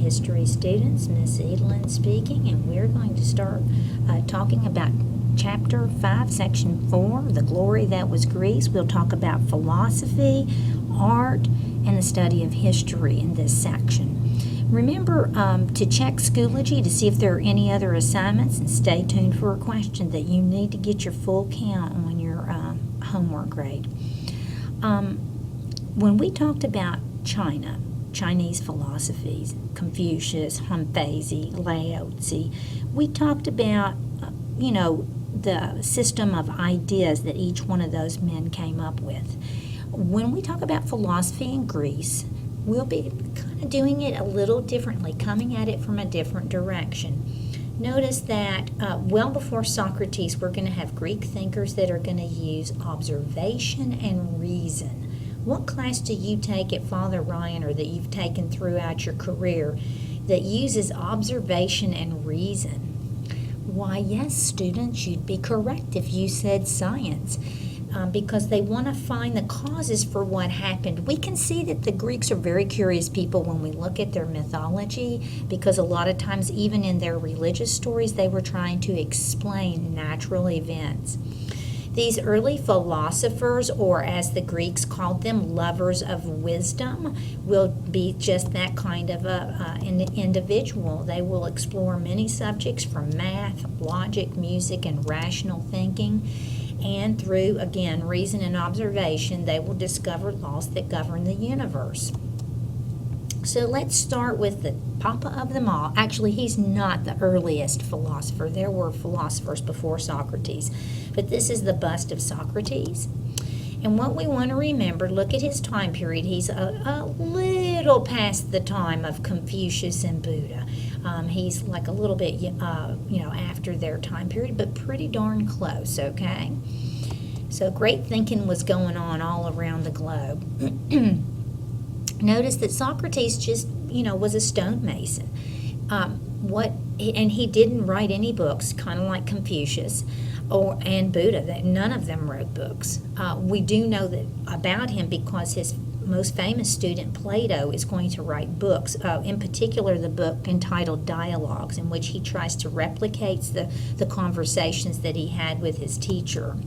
history students. Miss Edelyn speaking, and we're going to start talking about Chapter 5, Section 4, The Glory That Was Greece. We'll talk about philosophy, art, and the study of history in this section. Remember to check Schoology to see if there are any other assignments, and stay tuned for a question that you need to get your full count on your homework grade. When we talked about China, Chinese philosophies, Confucius, Hunpei, Laozi, we talked about, the system of ideas that each one of those men came up with. When we talk about philosophy in Greece, we'll be kind of doing it a little differently, coming at it from a different direction. Notice that well before Socrates, we're going to have Greek thinkers that are going to use observation and reason. What class do you take at Father Ryan, or that you've taken throughout your career, that uses observation and reason? Why, yes, students, you'd be correct if you said science, because they want to find the causes for what happened. We can see that the Greeks are very curious people when we look at their mythology, because a lot of times, even in their religious stories, they were trying to explain natural events. These early philosophers, or as the Greeks called them, lovers of wisdom, will be just that kind of an individual. They will explore many subjects from math, logic, music, and rational thinking. And through, again, reason and observation, they will discover laws that govern the universe. So let's start with the papa of them all. Actually, he's not the earliest philosopher. There were philosophers before Socrates, but this is the bust of Socrates. And what we want to remember, look at his time period. He's a little past the time of Confucius and Buddha. He's like a little bit, after their time period, but pretty darn close, okay? So great thinking was going on all around the globe. Notice that Socrates just, was a stonemason. And he didn't write any books, kind of like Confucius and Buddha. That none of them wrote books. We do know that about him because his most famous student, Plato, is going to write books. In particular, the book entitled Dialogues, in which he tries to replicate the conversations that he had with his teacher.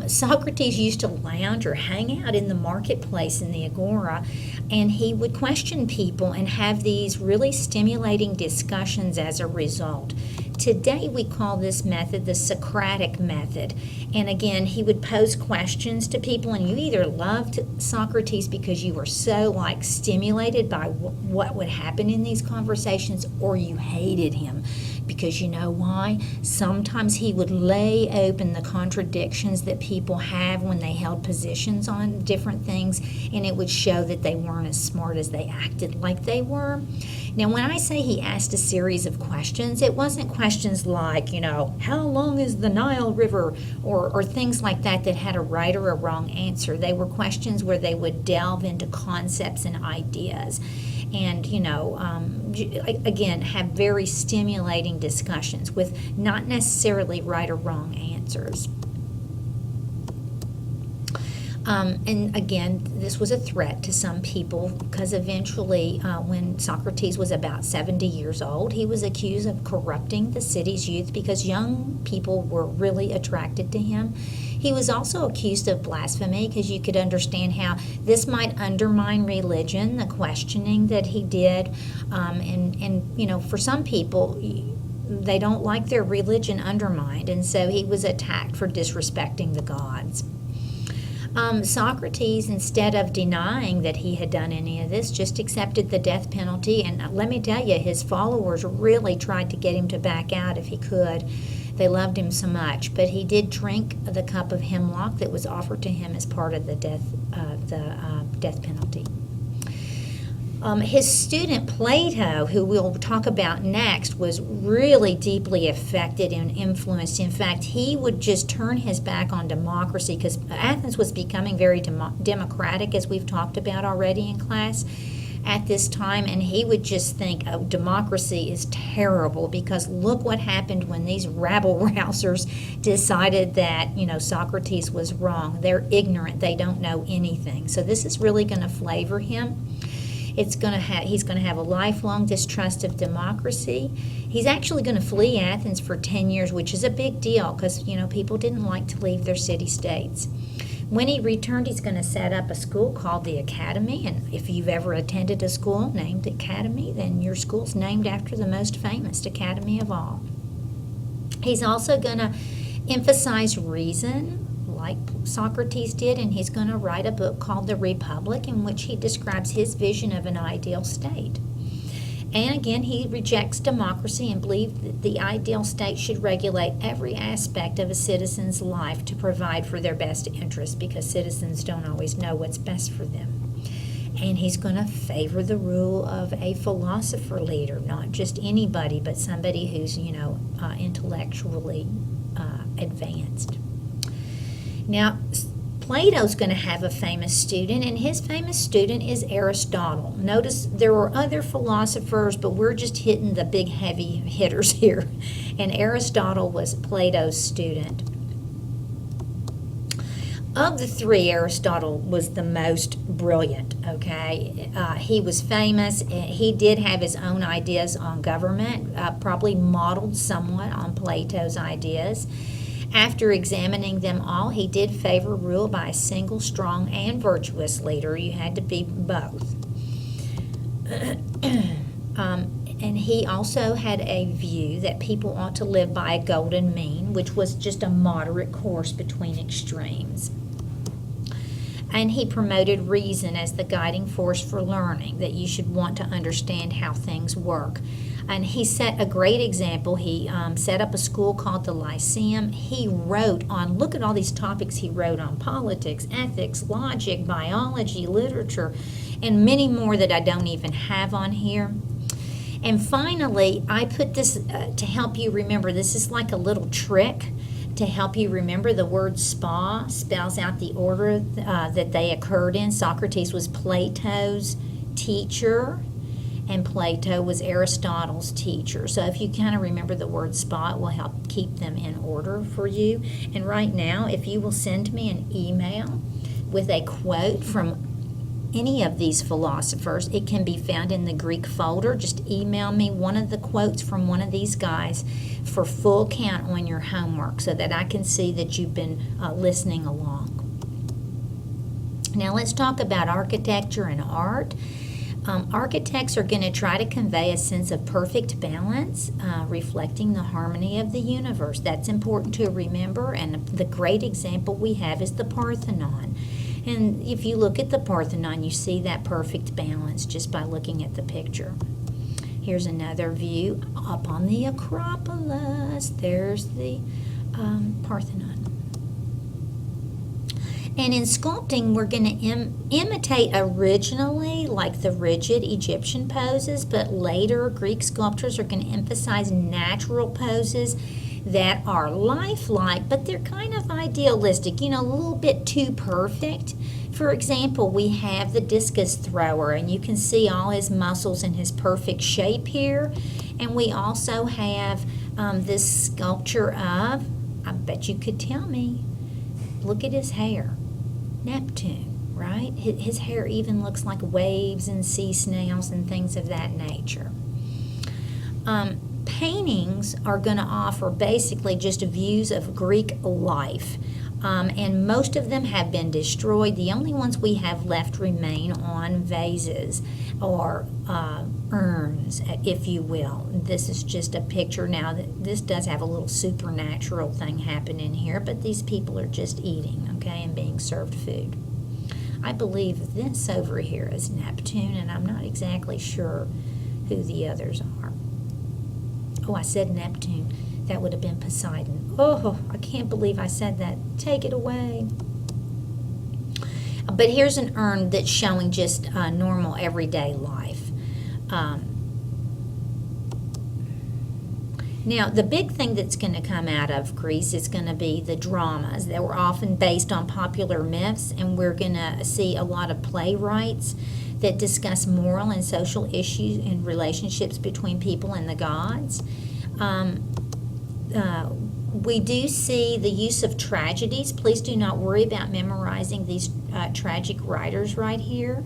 Socrates used to lounge or hang out in the marketplace in the agora, and he would question people and have these really stimulating discussions as a result. Today we call this method the Socratic method. And again, he would pose questions to people, and you either loved Socrates because you were so stimulated by what would happen in these conversations, or you hated him. Because you know why? Sometimes he would lay open the contradictions that people have when they held positions on different things, and it would show that they weren't as smart as they acted like they were. Now, when I say he asked a series of questions, it wasn't questions like, how long is the Nile River, or things like that had a right or a wrong answer. They were questions where they would delve into concepts and ideas. And, again, have very stimulating discussions with not necessarily right or wrong answers. And again, this was a threat to some people, because eventually, when Socrates was about 70 years old, he was accused of corrupting the city's youth because young people were really attracted to him. He was also accused of blasphemy, because you could understand how this might undermine religion, the questioning that he did. And for some people, they don't like their religion undermined, and so he was attacked for disrespecting the gods. Socrates, instead of denying that he had done any of this, just accepted the death penalty. And let me tell you, his followers really tried to get him to back out if he could. They loved him so much. But he did drink the cup of hemlock that was offered to him as part of the death penalty. His student Plato, who we'll talk about next, was really deeply affected and influenced. In fact, he would just turn his back on democracy, because Athens was becoming very democratic, as we've talked about already in class at this time, and he would just think, oh, democracy is terrible, because look what happened when these rabble-rousers decided that, Socrates was wrong. They're ignorant. They don't know anything. So this is really going to flavor him. He's going to have a lifelong distrust of democracy. He's actually going to flee Athens for 10 years, which is a big deal because, people didn't like to leave their city-states. When he returned, he's going to set up a school called the Academy, and if you've ever attended a school named Academy, then your school's named after the most famous academy of all. He's also going to emphasize reason, like Socrates did, and he's going to write a book called The Republic, in which he describes his vision of an ideal state. And again, he rejects democracy and believes that the ideal state should regulate every aspect of a citizen's life to provide for their best interest, because citizens don't always know what's best for them. And he's going to favor the rule of a philosopher leader, not just anybody, but somebody who's, intellectually advanced. Now, Plato's going to have a famous student, and his famous student is Aristotle. Notice there were other philosophers, but we're just hitting the big heavy hitters here. And Aristotle was Plato's student. Of the three, Aristotle was the most brilliant, okay? He was famous. He did have his own ideas on government, probably modeled somewhat on Plato's ideas. After examining them all, he did favor rule by a single, strong, and virtuous leader. You had to be both. And he also had a view that people ought to live by a golden mean, which was just a moderate course between extremes. And he promoted reason as the guiding force for learning, that you should want to understand how things work. And he set a great example. He set up a school called the Lyceum. He wrote on, look at all these topics he wrote on: politics, ethics, logic, biology, literature, and many more that I don't even have on here. And finally, I put this to help you remember. This is like a little trick to help you remember. The word spa spells out the order that they occurred in. Socrates was Plato's teacher, and Plato was Aristotle's teacher. So if you kind of remember the word spa, it will help keep them in order for you. And right now, if you will send me an email with a quote from any of these philosophers, it can be found in the Greek folder. Just email me one of the quotes from one of these guys for full count on your homework so that I can see that you've been listening along. Now let's talk about architecture and art. Architects are going to try to convey a sense of perfect balance, reflecting the harmony of the universe. That's important to remember, and the great example we have is the Parthenon. And if you look at the Parthenon, you see that perfect balance just by looking at the picture. Here's another view up on the Acropolis. There's the Parthenon. And in sculpting, we're going to imitate originally like the rigid Egyptian poses, but later Greek sculptors are going to emphasize natural poses that are lifelike, but they're kind of idealistic, a little bit too perfect. For example, we have the discus thrower, and you can see all his muscles in his perfect shape here. And we also have this sculpture of, I bet you could tell me, look at his hair. Neptune, right? His hair even looks like waves and sea snails and things of that nature. Paintings are going to offer basically just views of Greek life, and most of them have been destroyed. The only ones we have left remain on vases or urns, if you will. This is just a picture. Now, this does have a little supernatural thing happening here, but these people are just eating, okay, and being served food. I believe this over here is Neptune, and I'm not exactly sure who the others are. Oh, I said Neptune. That would have been Poseidon. Oh, I can't believe I said that. Take it away. But here's an urn that's showing just normal everyday life. Now, the big thing that's going to come out of Greece is going to be the dramas that were often based on popular myths, and we're going to see a lot of playwrights that discuss moral and social issues and relationships between people and the gods. We do see the use of tragedies. Please do not worry about memorizing these tragic writers right here.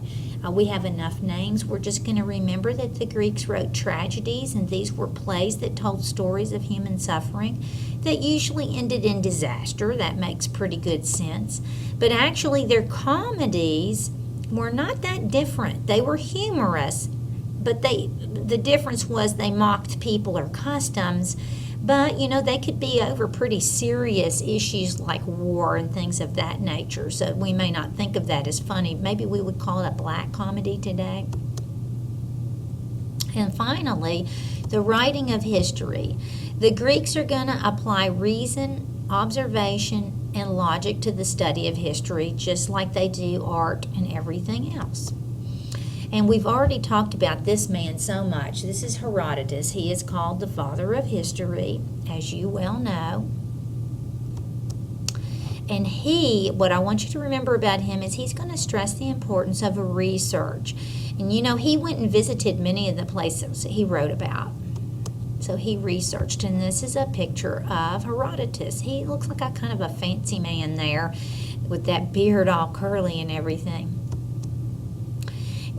We have enough names. We're just going to remember that the Greeks wrote tragedies, and these were plays that told stories of human suffering that usually ended in disaster. That makes pretty good sense. But actually, their comedies were not that different. They were humorous, but the difference was they mocked people or customs. But, they could be over pretty serious issues like war and things of that nature. So we may not think of that as funny. Maybe we would call it a black comedy today. And finally, the writing of history. The Greeks are going to apply reason, observation, and logic to the study of history, just like they do art and everything else. And we've already talked about this man so much. This is Herodotus. He is called the father of history, as you well know. And what I want you to remember about him is he's going to stress the importance of research. And he went and visited many of the places he wrote about. So he researched, and this is a picture of Herodotus. He looks like a kind of a fancy man there with that beard all curly and everything.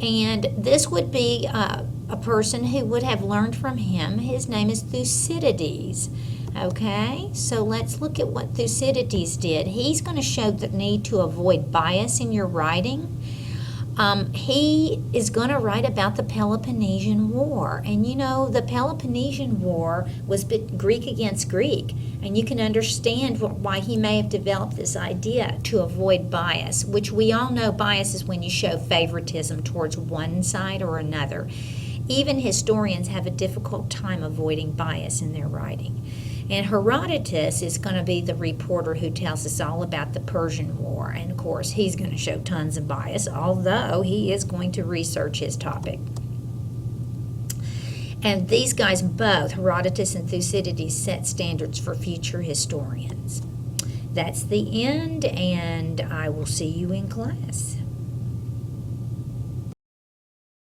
And this would be a person who would have learned from him. His name is Thucydides. Okay, so let's look at what Thucydides did. He's going to show the need to avoid bias in your writing. He is going to write about the Peloponnesian War. And the Peloponnesian War was Greek against Greek. And you can understand why he may have developed this idea to avoid bias, which we all know bias is when you show favoritism towards one side or another. Even historians have a difficult time avoiding bias in their writing. And Herodotus is going to be the reporter who tells us all about the Persian War. And, of course, he's going to show tons of bias, although he is going to research his topic. And these guys both, Herodotus and Thucydides, set standards for future historians. That's the end, and I will see you in class.